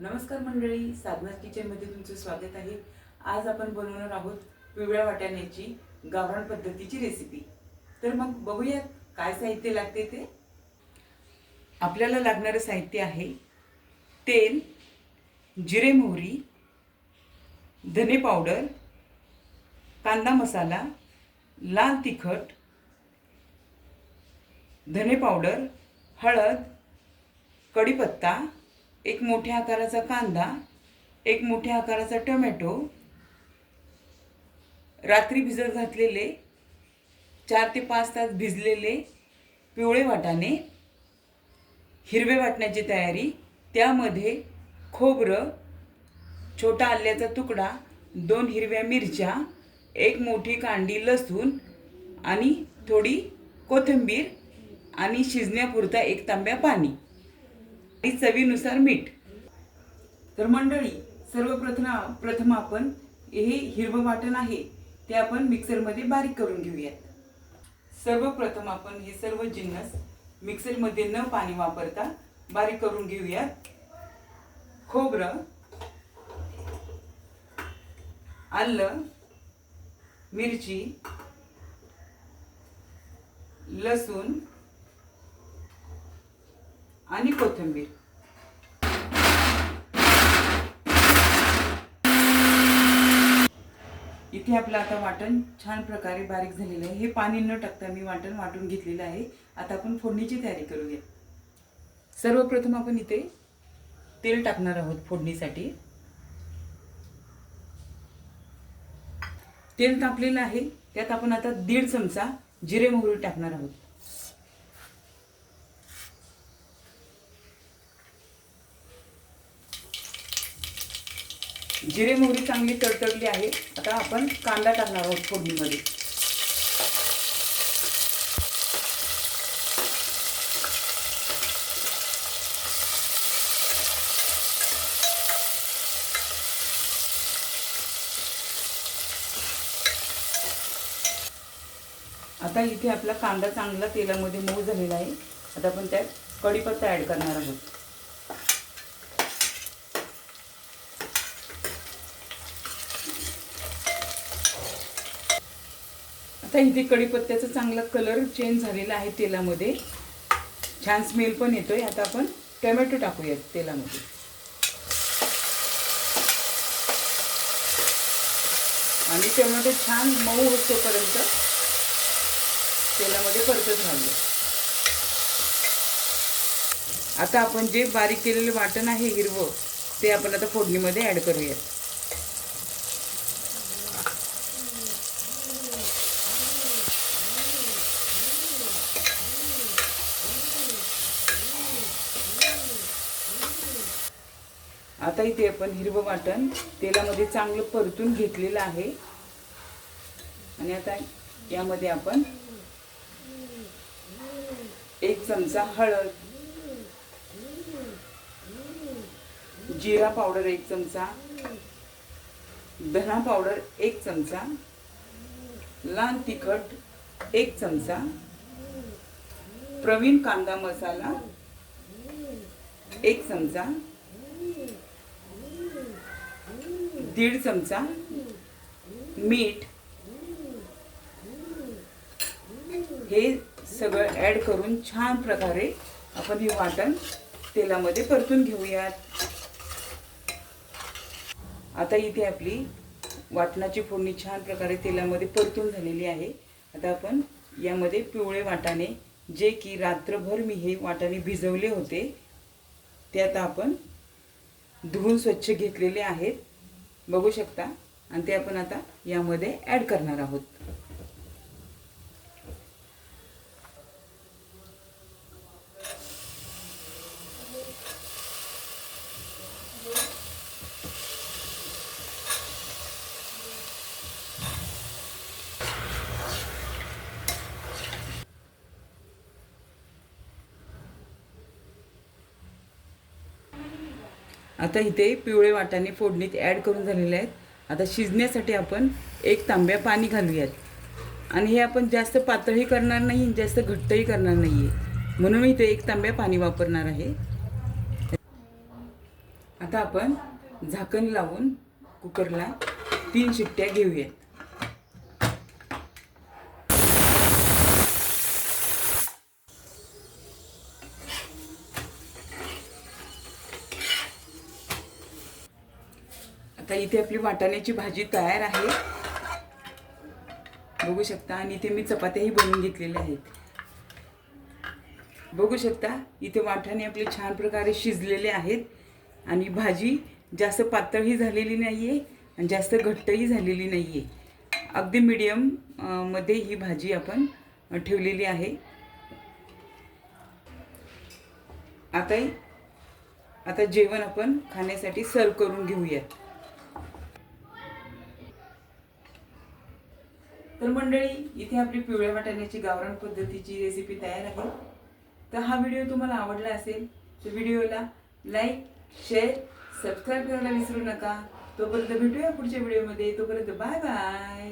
नमस्कार मंडळी, साधनास किचनमध्ये तुमचं स्वागत आहे। आज आपण बनवणार आहोत पिवळ्या वाटाण्याची गावरान पद्धतीची रेसिपी। तर मग बघूयात काय साहित्य लागते ते। आपल्याला लागणारे साहित्य आहे तेल, जिरे मोहरी, धने पावडर, कांदा मसाला, लाल तिखट, धने पावडर, हळद, कढीपत्ता, एक मोठ्या आकाराचा कांदा, एक मोठ्या आकाराचा टोमॅटो, रात्री भिजत घातलेले 4 ते 5 तास भिजलेले पिवळे वाटाणे, हिरवे वाटण्याची तयारी, त्यामध्ये खोबरं, छोटा आल्याचा तुकडा, 2 हिरव्या मिरच्या, एक मोठी कांडी लसूण आणि थोडी कोथिंबीर आणि शिजण्यापुरता 1 तांब्या पाणी आणि चवीनुसार मीठ। तर मंडळी, सर्वप्रथम आपण हे हिरवं वाटण आहे ते आपण मिक्सरमध्ये बारीक करून घेऊयात। सर्वप्रथम आपण हे सर्व जिन्नस मिक्सरमध्ये न पाणी वापरता बारीक करून घेऊयात। खोबरं, आलं, मिरची, लसूण आणि कोथिंबीर। इथे आपलं आता वाटण छान प्रकारे बारीक झालेलं आहे। हे पाणी न टाकता मी वाटण वाटून घेतलेलं आहे। आता आपण फोडणीची तयारी करूया। सर्वप्रथम आपण इथे तेल टाकणार आहोत फोडणीसाठी। तेल तापलेलं आहे, त्यात आपण आता 1.5 चमचा जिरे मोहरी टाकणार आहोत। जिरे मोहरी चांगली तडतडली आहे। आता आपण कांदा टाकणार आहोत फोडणीमध्ये। आता इथे आपला कांदा चांगला तेलामध्ये मऊ झालेला आहे। आता आपण त्यात कढीपत्ता ऍड करणार आहोत। आता इथे कढीपत्त्याचा चांगला कलर चेंज झालेला आहे तेलामध्ये, छान स्मेल पण येतोय। आता आपण टोमॅटो टाकूयात तेलामध्ये आणि टोमॅटो छान मऊ होईपर्यंत तेलामध्ये परतत राहूया। आता आपण जे बारीक केलेले वाटण आहे हिरवं, ते आपण आता फोडणीमध्ये ऍड करूयात। आता इथे आपण हिरवं वाटण तेलामध्ये चांगलं परतून घेतलेलं आहे आणि आता यामध्ये आपण 1 चमचा हळद, जिरा पावडर 1 चमचा, धना पावडर 1 चमचा, लाल तिखट 1 चमचा, प्रवीण कांदा मसाला 1 चमचा, 1.5 चमचा मीठ, हे सगळं ऍड करून छान प्रकारे आपण हे वाटण तेलामध्ये परतून घेऊयात। आता इथे आपली वाटणाची फोडणी छान प्रकारे तेलामध्ये परतून झालेली आहे। आता आपण यामध्ये पिवळे वाटाणे, जे की रात्रभर मी हे वाटाणे भिजवले होते, ते आता आपण धुवून स्वच्छ घेतलेले आहेत, बघू शकता, आणि ते आपण आता यामध्ये ऍड करणार आहोत। आता इथे पिवळे वाटाणे फोडणीत ऍड करून झालेले आहेत। आता शिजण्यासाठी आपण 1 तांब्या पाणी घालूयात आणि हे आपण जास्त पातळही करणार नाही, जास्त घट्टही करणार नाहीये, म्हणून इथे 1 तांब्या पाणी वापरणार आहे। आता आपण झाकण लावून कुकरला 3 शिट्ट्या घेऊयात. आता इथे आपली वाटाण्याची भाजी तयार आहे, बघू शकता. आणि इथे मी चपात्याही बनवून घेतलेल्या आहेत, बघू शकता. इथे वाटाणे आपले छान प्रकारे शिजलेले आहेत आणि भाजी जास्त पातळही झालेली नाही आहे आणि जास्त घट्टही झालेली नाही आहे. अगदी मीडियम मध्ये ही भाजी आपण ठेवलेली आहे. आता जेवण आपण खाण्यासाठी सर्व करून घेऊयात. तर मंडळी, इथे आपली पिवळ्या वाटाण्याची गावरान पद्धतीची रेसिपी तयार आहे. तर हा व्हिडिओ तुम्हाला आवडला असेल तर व्हिडिओला लाईक, शेअर, सबस्क्राईब करायला विसरू नका. तोपर्यंत भेटूया पुढच्या व्हिडिओमध्ये. तोपर्यंत बाय बाय.